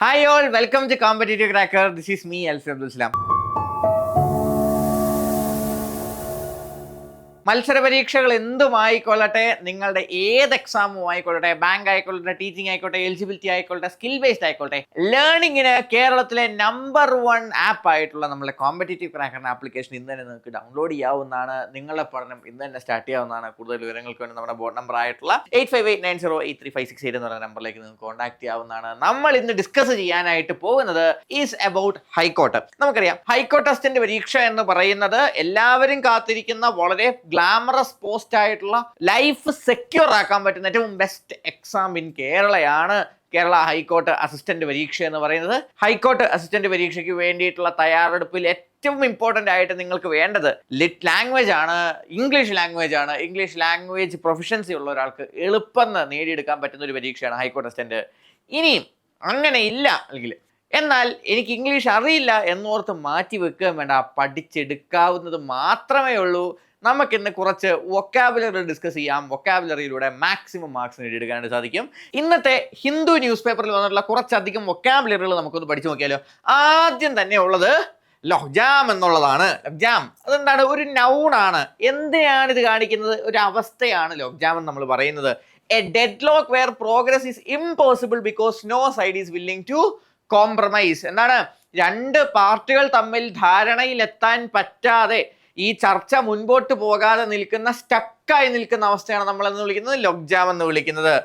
Hi all, welcome to Competitive Cracker. This is me, Elfi Abdul Salam. മത്സര പരീക്ഷകൾ എന്തുമായിക്കൊള്ളട്ടെ, നിങ്ങളുടെ ഏത് എക്സാമും ആയിക്കൊള്ളട്ടെ, ബാങ്ക് ആയിക്കൊള്ളട്ടെ, ടീച്ചിങ് ആയിക്കോട്ടെ, എലിജിബിലിറ്റി ആയിക്കോട്ടെ, സ്കിൽ ബേസ്ഡ് ആയിക്കോട്ടെ, ലേണിങ്ങിന് കേരളത്തിലെ നമ്പർ 1 ആപ്പ് ആയിട്ടുള്ള നമ്മുടെ കോമ്പറ്റേറ്റീവ് ക്രാക്കറിന്റെ ആപ്ലിക്കേഷൻ ഇന്ന് തന്നെ നിങ്ങൾക്ക് ഡൗൺലോഡ് ചെയ്യാവുന്നതാണ്. നിങ്ങളുടെ പഠനം ഇന്ന് തന്നെ സ്റ്റാർട്ട് ചെയ്യാവുന്നതാണ്. കൂടുതൽ വിവരങ്ങൾക്ക് വേണ്ടി നമ്മുടെ ബോർഡ് നമ്പർ ആയിട്ടുള്ള 8589083568 എന്ന് പറയുന്ന നമ്പറിലേക്ക് നിങ്ങൾക്ക് കോൺടാക്ട് ചെയ്യാവുന്നതാണ്. നമ്മൾ ഇന്ന് ഡിസ്കസ് ചെയ്യാനായിട്ട് പോകുന്നത് ഈസ് അബൌട്ട് ഹൈക്കോർട്ട്. നമുക്കറിയാം, ഹൈക്കോർട്ട് അസിസ്റ്റന്റ് പരീക്ഷ എന്ന് പറയുന്നത് എല്ലാവരും കാത്തിരിക്കുന്ന വളരെ ഗ്ലാമറസ് പോസ്റ്റ് ആയിട്ടുള്ള ലൈഫ് സെക്യൂർ ആക്കാൻ പറ്റുന്ന ഏറ്റവും ബെസ്റ്റ് എക്സാം ഇൻ കേരളയാണ് കേരള ഹൈക്കോർട്ട് അസിസ്റ്റന്റ് പരീക്ഷ എന്ന് പറയുന്നത്. ഹൈക്കോർട്ട് അസിസ്റ്റന്റ് പരീക്ഷയ്ക്ക് വേണ്ടിയിട്ടുള്ള തയ്യാറെടുപ്പിൽ ഏറ്റവും ഇമ്പോർട്ടൻ്റ് ആയിട്ട് നിങ്ങൾക്ക് വേണ്ടത് ലിറ്റ് ലാംഗ്വേജ് ആണ്, ഇംഗ്ലീഷ് ലാംഗ്വേജ് ആണ്. ഇംഗ്ലീഷ് ലാംഗ്വേജ് പ്രൊഫഷൻസി ഉള്ള ഒരാൾക്ക് എളുപ്പം നേടിയെടുക്കാൻ പറ്റുന്ന ഒരു പരീക്ഷയാണ് ഹൈക്കോർട്ട് അസിസ്റ്റന്റ്. ഇനിയും അങ്ങനെ ഇല്ല അല്ലെങ്കിൽ എന്നാൽ എനിക്ക് ഇംഗ്ലീഷ് അറിയില്ല എന്നോർത്ത് മാറ്റി വെക്കുകയും വേണ്ട, പഠിച്ചെടുക്കാവുന്നത് മാത്രമേ ഉള്ളൂ. നമുക്കിന്ന് കുറച്ച് വൊക്കാബുലറി ഡിസ്കസ് ചെയ്യാം. വൊക്കാബുലറിയിലൂടെ മാക്സിമം മാർക്സ് നേടിയെടുക്കാനായിട്ട് സാധിക്കും. ഇന്നത്തെ ഹിന്ദു ന്യൂസ് പേപ്പറിൽ വന്നിട്ടുള്ള കുറച്ചധികം വൊക്കാബുലറികൾ നമുക്കൊന്ന് പഠിച്ചു നോക്കിയാലോ. ആദ്യം തന്നെ ഉള്ളത് ലോക്ജാം എന്നുള്ളതാണ്. ലോക്ജാം അതെന്താണ്? ഒരു നൗണാണ്. എന്തിനാണ് ഇത് കാണിക്കുന്നത്? ഒരു അവസ്ഥയാണ് ലോക്ജാം എന്ന് നമ്മൾ പറയുന്നത്. A deadlock where progress is impossible because no side is willing to compromise. എന്താണ്? രണ്ട് പാർട്ടികൾ തമ്മിൽ ധാരണയിലെത്താൻ പറ്റാതെ ഈ ചർച്ച മുൻപോട്ട് പോകാതെ നിൽക്കുന്ന, സ്റ്റക്കായി നിൽക്കുന്ന അവസ്ഥയാണ് നമ്മൾ എന്ന് വിളിക്കുന്നത് ലോക്ജാം എന്ന് വിളിക്കുന്നത്.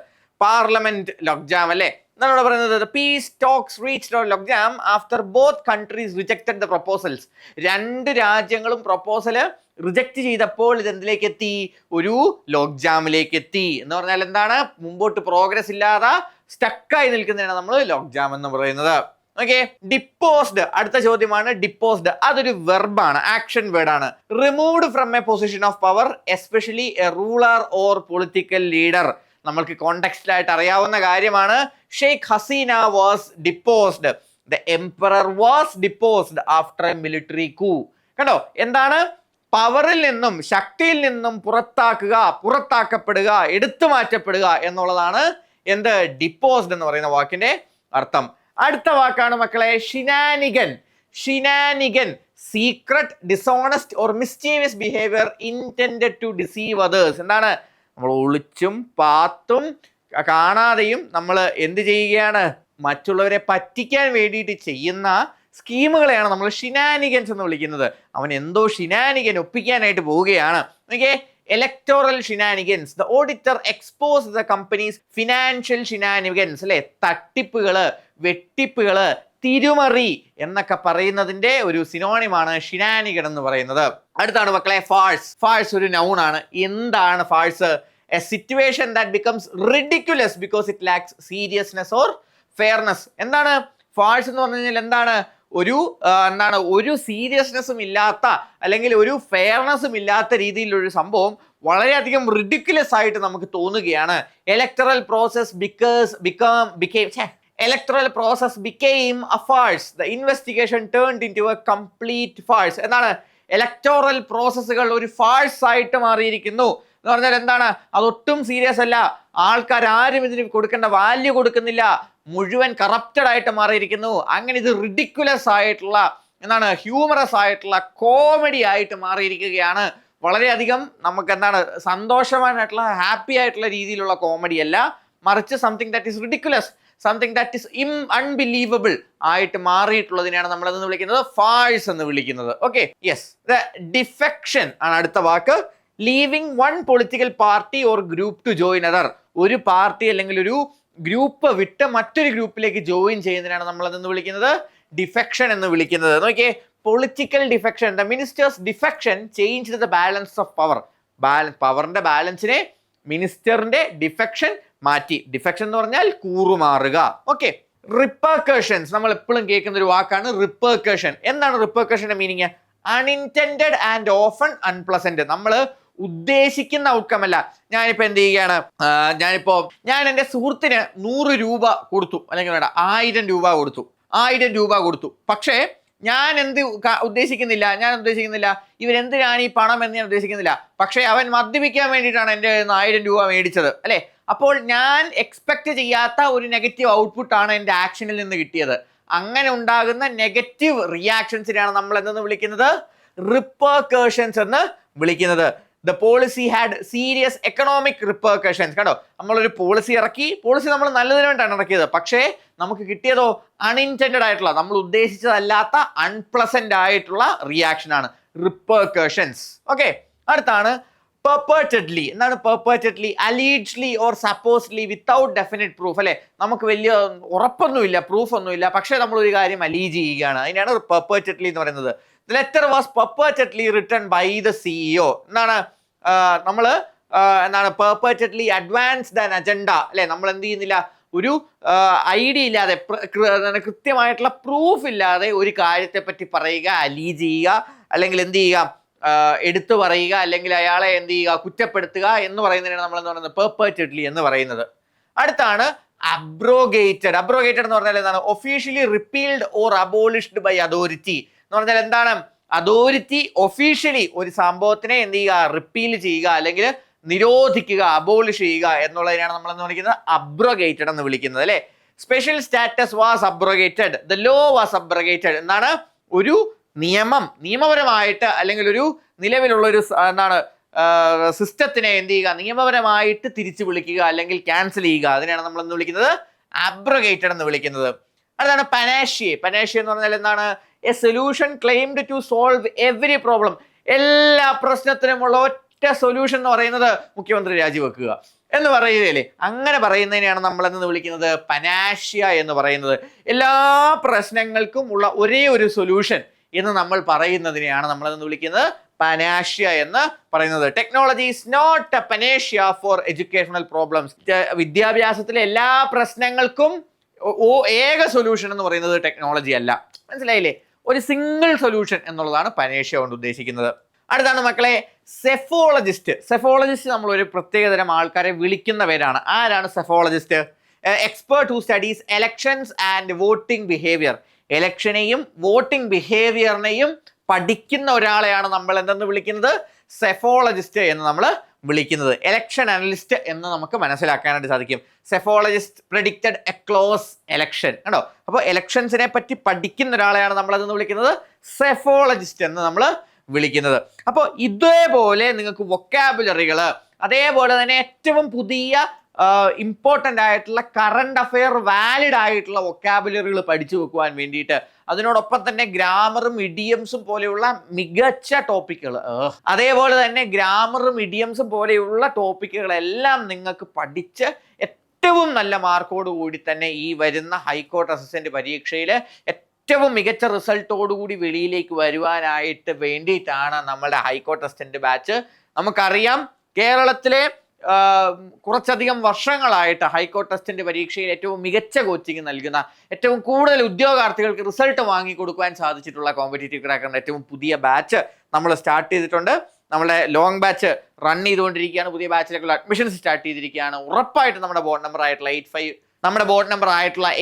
പാർലമെന്റ് ലോക്ജാം അല്ലേ എന്നാണ് പറയുന്നത്. Peace talks reached on logjam after both countries rejected the proposals. രണ്ട് രാജ്യങ്ങളും പ്രപ്പോസല് റിജക്റ്റ് ചെയ്തപ്പോൾ ഇതെന്തിലേക്ക് എത്തി? ഒരു ലോക്ജാമിലേക്ക് എത്തി. എന്ന് പറഞ്ഞാൽ എന്താണ്? മുമ്പോട്ട് പ്രോഗ്രസ് ഇല്ലാതെ സ്റ്റക്കായി നിൽക്കുന്നതാണ് നമ്മൾ ലോക്ജാം എന്ന് പറയുന്നത്. ഓക്കെ, ഡിപ്പോസ്ഡ് അടുത്ത ചോദ്യമാണ്. ഡിപ്പോസ്ഡ് അതൊരു വെർബാണ്, ആക്ഷൻ വേർഡ് ആണ്. Removed from a position of power especially a ruler or political leader. നമ്മൾക്ക് കോണ്ടെക്സ്റ്റിലായിട്ട് അറിയാവുന്ന കാര്യമാണ്. Sheikh Hasina was deposed. The emperor was deposed after a military coup. കണ്ടോ, എന്താണ്? പവറിൽ നിന്നും, ശക്തിയിൽ നിന്നും പുറത്താക്കപ്പെടുക, എടുത്തു മാറ്റപ്പെടുക എന്നുള്ളതാണ് എന്ത്? ഡിപ്പോസ്ഡ് എന്ന് പറയുന്ന വാക്കിന്റെ അർത്ഥം. അടുത്ത വാക്കാണ് മക്കളെ shenanigan. Shenanigan secret, dishonest or mischievous behaviour intended to deceive others. എന്താണ്? നമ്മൾ ഒളിച്ചും പാത്തും കാണാതെയും നമ്മൾ എന്ത് ചെയ്യുകയാണ്? മറ്റുള്ളവരെ പറ്റിക്കാൻ വേണ്ടിയിട്ട് ചെയ്യുന്ന സ്കീമുകളെയാണ് നമ്മൾ ഷിനാനിഗൻസ് എന്ന് വിളിക്കുന്നത്. അവൻ എന്തോ ഷിനാനിഗൻ ഒപ്പിക്കാനായിട്ട് പോവുകയാണ്. Okay, electoral shenanigans. The auditor exposed the company's financial shenanigans. അല്ലെ, തട്ടിപ്പുകള്, വെട്ടിപ്പുകള്, തിരുമറി എന്നൊക്കെ പറയുന്നതിന്റെ ഒരു സിനോണിമാണ് ഷിനാനിഗൻ എന്ന് പറയുന്നത്. അടുത്താണ് മക്കളെ ഫാൾസ്. ഫാൾസ് ഒരു നൗൺ ആണ്. എന്താണ് farce? A situation that becomes ridiculous because it lacks seriousness or fairness. എന്താണ് ഫാൾസ് എന്ന് പറഞ്ഞു കഴിഞ്ഞാൽ? എന്താണ്? ഒരു സീരിയസ്നെസ്സും ഇല്ലാത്ത അല്ലെങ്കിൽ ഒരു ഫെയർനെസ്സും ഇല്ലാത്ത രീതിയിലൊരു സംഭവം വളരെയധികം റിഡിക്കുലസ് ആയിട്ട് നമുക്ക് തോന്നുകയാണ്. Electoral process became a farce. The investigation turned into a complete farce. എന്താണ്? ഇലക്ടോറൽ പ്രോസസ്സുകൾ ഒരു ഫാൾസ് ആയിട്ട് മാറിയിരിക്കുന്നു എന്ന് പറഞ്ഞാൽ എന്താണ്? അതൊട്ടും സീരിയസ് അല്ല. ആൾക്കാർ ആരും ഇതിന് കൊടുക്കേണ്ട വാല്യൂ കൊടുക്കുന്നില്ല. മുഴുവൻ കറപ്റ്റഡ് ആയിട്ട് മാറിയിരിക്കുന്നു. അങ്ങനെ ഇത് റിഡിക്കുലസ് ആയിട്ടുള്ള, എന്താണ്, ഹ്യൂമറസ് ആയിട്ടുള്ള, കോമഡി ആയിട്ട് മാറിയിരിക്കുകയാണ്. വളരെയധികം നമുക്ക് എന്താണ് സന്തോഷവാനായിട്ടുള്ള, ഹാപ്പി ആയിട്ടുള്ള രീതിയിലുള്ള കോമഡി അല്ല, മറിച്ച് something that is ridiculous, something that is unbelievable ആയിട്ട് മാറിയിട്ടുള്ളതിനെയാണ് നമ്മൾ എന്ന് വിളിക്കുന്നത് ഫാൾസ് എന്ന് വിളിക്കുന്നത്. Okay, yes. ദ ഡിഫെക്ഷൻ ആണ് അടുത്ത വാക്ക്. Leaving one political party or group to join other. ഒരു പാർട്ടി അല്ലെങ്കിൽ ഒരു ഗ്രൂപ്പ് വിട്ട് മറ്റൊരു ഗ്രൂപ്പിലേക്ക് ജോയിൻ ചെയ്യുന്നതിനാണ് നമ്മൾ എന്ന് വിളിക്കുന്നത് ഡിഫെക്ഷൻ എന്ന് വിളിക്കുന്നത്. നോക്കിയേ, political defection. The ministers defection change the balance of power. പവറിന്റെ ബാലൻസിനെ മിനിസ്റ്ററിന്റെ ഡിഫെക്ഷൻ മാറ്റി. ഡിഫെക്ഷൻ എന്ന് പറഞ്ഞാൽ കൂറുമാറുക. ഓക്കെ, റിപ്പർക്കഷൻസ് നമ്മൾ എപ്പോഴും കേൾക്കുന്ന ഒരു വാക്കാണ് റിപ്പർക്കഷൻ. എന്താണ് റിപ്പർക്കഷന്റെ meaning? Unintended and often unpleasant. നമ്മൾ ഉദ്ദേശിക്കുന്ന ഔട്ട്കം അല്ല. ഞാനിപ്പോ എന്ത് ചെയ്യുകയാണ്? ഞാൻ എൻ്റെ സുഹൃത്തിന് 100 രൂപ കൊടുത്തു, അല്ലെങ്കിൽ വേണ്ട 1000 രൂപ കൊടുത്തു. 1000 രൂപ കൊടുത്തു. പക്ഷേ ഞാൻ ഉദ്ദേശിക്കുന്നില്ല ഇവരെന്തിനാണ് ഈ പണം എന്ന് ഞാൻ ഉദ്ദേശിക്കുന്നില്ല. പക്ഷേ അവൻ മദ്യപിക്കാൻ വേണ്ടിയിട്ടാണ് എൻ്റെ 1000 രൂപ മേടിച്ചത്, അല്ലെ? അപ്പോൾ ഞാൻ എക്സ്പെക്ട് ചെയ്യാത്ത ഒരു നെഗറ്റീവ് ഔട്ട്പുട്ടാണ് എൻ്റെ ആക്ഷനിൽ നിന്ന് കിട്ടിയത്. അങ്ങനെ ഉണ്ടാകുന്ന നെഗറ്റീവ് റിയാക്ഷൻസിനെയാണ് നമ്മൾ എന്തെന്ന് വിളിക്കുന്നത്? റിപ്പർകഷൻസ് എന്ന് വിളിക്കുന്നത്. The policy had serious economic repercussions. കണ്ടോ, നമ്മളൊരു പോളിസി ഇറക്കി, പോളിസി നമ്മൾ നല്ലതിന് വേണ്ടിയാണ് ഇറക്കിയത്, പക്ഷേ നമുക്ക് കിട്ടിയതോ അൺഇൻറ്റൻഡഡ് ആയിട്ടുള്ള, നമ്മൾ ഉദ്ദേശിച്ചതല്ലാത്ത അൺപ്ലസന്റ് ആയിട്ടുള്ള റിയാക്ഷൻ ആണ് റിപ്പർകഷൻസ്. ഓക്കെ, അടുത്താണ് പെർപെർട്ടഡ്ലി. എന്താണ് പെർപെർട്ടഡ്ലി? അലീജ്ലി ഓർ സപ്പോസ്ഡ്ലി വിത്തൗട്ട് ഡെഫിനിറ്റ് പ്രൂഫ്, അല്ലെ? നമുക്ക് വലിയ ഉറപ്പൊന്നുമില്ല, പ്രൂഫ് ഒന്നുമില്ല, പക്ഷേ നമ്മൾ ഒരു കാര്യം അലീജ് ചെയ്യുകയാണ്. അതിനാണ് പെർപെർട്ടഡ്ലി എന്ന് പറയുന്നത്. The letter was perpetually written by the CEO. എന്താണ് നമ്മൾ എന്താണ് perpetually advanced an agenda, അല്ലെ? നമ്മൾ എന്ത് ചെയ്യുന്നില്ല, ഒരു ഐഡിയ ഇല്ലാതെ, കൃത്യമായിട്ടുള്ള പ്രൂഫ് ഇല്ലാതെ ഒരു കാര്യത്തെ പറ്റി പറയുക, അലീജ് ചെയ്യുക, അല്ലെങ്കിൽ എന്ത് ചെയ്യുക, എടുത്തു പറയുക, അല്ലെങ്കിൽ അയാളെ എന്ത് ചെയ്യുക, കുറ്റപ്പെടുത്തുക എന്ന് പറയുന്നതിനാണ് നമ്മൾ എന്ന് പറയുന്നത് പെർപെറ്റുവലി എന്ന് പറയുന്നത്. അടുത്താണ് അബ്രോഗേറ്റഡ്. അബ്രോഗേറ്റഡ് എന്ന് പറഞ്ഞാൽ എന്താണ്? Officially repealed or abolished by authority എന്ന് പറഞ്ഞാൽ എന്താണ്? അതോറിറ്റി ഒഫീഷ്യലി ഒരു സംഭവത്തിനെ എന്ത് ചെയ്യുക, റിപ്പീൽ ചെയ്യുക, അല്ലെങ്കിൽ നിരോധിക്കുക, അബോളിഷ് ചെയ്യുക എന്നുള്ളതിനാണ് നമ്മൾ എന്ന് വിളിക്കുന്നത് അബ്രോഗേറ്റഡ് എന്ന് വിളിക്കുന്നത്, അല്ലെ? Special status was abrogated, the law was abrogated. എന്താണ്? ഒരു നിയമപരമായിട്ട്, അല്ലെങ്കിൽ ഒരു നിലവിലുള്ള ഒരു എന്താണ് സിസ്റ്റത്തിനെ എന്ത് ചെയ്യുക, നിയമപരമായിട്ട് തിരിച്ചു വിളിക്കുക, അല്ലെങ്കിൽ ക്യാൻസൽ ചെയ്യുക, അതിനാണ് നമ്മൾ എന്ന് വിളിക്കുന്നത് അബ്രോഗേറ്റഡ് എന്ന് വിളിക്കുന്നത്. അതാണ് പനാഷ്യ. പനാഷ്യ എന്ന് പറഞ്ഞാൽ എന്താണ്? A solution claimed to solve every problem. എല്ലാ പ്രശ്നത്തിനുമുള്ള ഒറ്റ സൊല്യൂഷൻ എന്ന് പറയുന്നത് മുഖ്യമന്ത്രി രാജിവെക്കുക എന്ന് പറയുകയല്ലേ? അങ്ങനെ പറയുന്നതിനെയാണ് നമ്മൾ എന്ന് വിളിക്കുന്നത് പനാഷ്യ എന്ന് പറയുന്നത്. എല്ലാ പ്രശ്നങ്ങൾക്കും ഉള്ള ഒരേ ഒരു സൊല്യൂഷൻ എന്ന് നമ്മൾ പറയുന്നതിനെയാണ് നമ്മൾ എന്ന് വിളിക്കുന്നത് പനാഷ്യ എന്ന് പറയുന്നത്. Technology is not a panacea for educational problems. വിദ്യാഭ്യാസത്തിലെ എല്ലാ പ്രശ്നങ്ങൾക്കും ഏക സൊല്യൂഷൻ എന്ന് പറയുന്നത് ടെക്നോളജി അല്ല. മനസ്സിലായില്ലേ? ഒരു സിംഗിൾ സൊല്യൂഷൻ എന്നുള്ളതാണ് പനാഷ്യ കൊണ്ട് ഉദ്ദേശിക്കുന്നത്. അടുത്താണ് മക്കളെ സെഫോളജിസ്റ്റ്. സെഫോളജിസ്റ്റ് നമ്മൾ ഒരു പ്രത്യേകതരം ആൾക്കാരെ വിളിക്കുന്ന പേരാണ്. ആരാണ് psephologist? Expert who studies elections and voting behaviour. എലക്ഷനെയും വോട്ടിംഗ് ബിഹേവിയറിനെയും പഠിക്കുന്ന ഒരാളെയാണ് നമ്മൾ എന്തെന്ന് വിളിക്കുന്നത്? സെഫോളജിസ്റ്റ് എന്ന് നമ്മൾ വിളിക്കുന്നത്. എലക്ഷൻ അനലിസ്റ്റ് എന്ന് നമുക്ക് മനസ്സിലാക്കാനായിട്ട് സാധിക്കും. Psephologist predicted A close election. കണ്ടോ? അപ്പോൾ എലക്ഷൻസിനെ പറ്റി പഠിക്കുന്ന ഒരാളെയാണ് നമ്മൾ അതെന്ന് വിളിക്കുന്നത് സെഫോളജിസ്റ്റ് എന്ന് നമ്മൾ വിളിക്കുന്നത്. അപ്പോൾ ഇതേപോലെ നിങ്ങൾക്ക് വൊക്കാബുലറികൾ, അതേപോലെ തന്നെ ഏറ്റവും പുതിയ ഇമ്പോർട്ടൻ്റ് ആയിട്ടുള്ള കറണ്ട് അഫെയർ വാലിഡ് ആയിട്ടുള്ള വൊക്കാബുലറികൾ പഠിച്ചു വെക്കുവാൻ വേണ്ടിയിട്ട്, അതിനോടൊപ്പം തന്നെ ഗ്രാമറും ഇഡിയംസും പോലെയുള്ള മികച്ച ടോപ്പിക്കുകൾ, അതേപോലെ തന്നെ ഗ്രാമറും ഇഡിയംസും പോലെയുള്ള ടോപ്പിക്കുകളെല്ലാം നിങ്ങൾക്ക് പഠിച്ച് ഏറ്റവും നല്ല മാർക്കോട് കൂടി തന്നെ ഈ വരുന്ന ഹൈക്കോർട്ട് അസിസ്റ്റന്റ് പരീക്ഷയിൽ ഏറ്റവും മികച്ച റിസൾട്ടോടുകൂടി വെളിയിലേക്ക് വരുവാനായിട്ട് വേണ്ടിയിട്ടാണ് നമ്മളുടെ ഹൈക്കോർട്ട് അസിസ്റ്റന്റ് ബാച്ച്. നമുക്കറിയാം കേരളത്തിലെ കുറച്ചധികം വർഷങ്ങളായിട്ട് ഹൈക്കോർട്ട് ടെസ്റ്റിന്റെ പരീക്ഷയിൽ ഏറ്റവും മികച്ച കോച്ചിങ് നൽകുന്ന, ഏറ്റവും കൂടുതൽ ഉദ്യോഗാർത്ഥികൾക്ക് റിസൾട്ട് വാങ്ങിക്കൊടുക്കുവാൻ സാധിച്ചിട്ടുള്ള കോമ്പറ്റേറ്റീവ് ക്രാക്കറിന്റെ ഏറ്റവും പുതിയ ബാച്ച് നമ്മൾ സ്റ്റാർട്ട് ചെയ്തിട്ടുണ്ട്. നമ്മുടെ ലോങ് ബാച്ച് റൺ ചെയ്തുകൊണ്ടിരിക്കുകയാണ്. പുതിയ ബാച്ചിലേക്കുള്ള അഡ്മിഷൻസ് സ്റ്റാർട്ട് ചെയ്തിരിക്കുകയാണ്. ഉറപ്പായിട്ട് നമ്മുടെ ബോർഡ് നമ്പർ ആയിട്ടുള്ള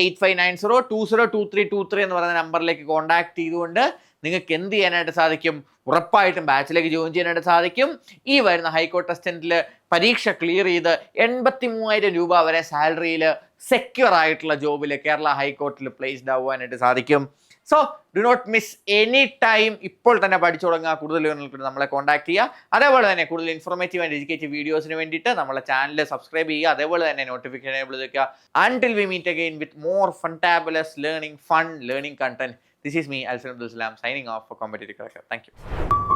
8590202323 എന്ന് പറയുന്ന നമ്പറിലേക്ക് കോൺടാക്ട് ചെയ്തുകൊണ്ട് നിങ്ങൾക്ക് എന്ത് ചെയ്യാനായിട്ട് സാധിക്കും? ഉറപ്പായിട്ടും ബാച്ചിലേക്ക് ജോയിൻ ചെയ്യാനായിട്ട് സാധിക്കും. ഈ വരുന്ന ഹൈക്കോർട്ട് അസിസ്റ്റന്റിൽ പരീക്ഷ ക്ലിയർ ചെയ്ത് 83,000 രൂപ വരെ സാലറിയിൽ സെക്യൂർ ആയിട്ടുള്ള ജോബിൽ കേരള ഹൈക്കോർട്ടിൽ പ്ലേസ്ഡ് ആവാനായിട്ട് സാധിക്കും. So do not miss any time. ഇപ്പോൾ തന്നെ പഠിച്ചു തുടങ്ങുക. കൂടുതൽ വിവരങ്ങൾക്ക് നമ്മളെ കോൺടാക്ട് ചെയ്യുക. അതേപോലെ തന്നെ കൂടുതൽ ഇൻഫോർമേറ്റീവ് ആൻഡ് എഡ്യൂക്കേറ്റീവ് വീഡിയോസിന് വേണ്ടിയിട്ട് നമ്മളെ ചാനൽ സബ്സ്ക്രൈബ് ചെയ്യുക. അതേപോലെ തന്നെ നോട്ടിഫിക്കേഷൻ എനേബിൾ ചെയ്ത് until we meet again with more fantabulous learning content. This is me, Alfred Abdul Salam, signing off for Competitive Cracker. Thank you.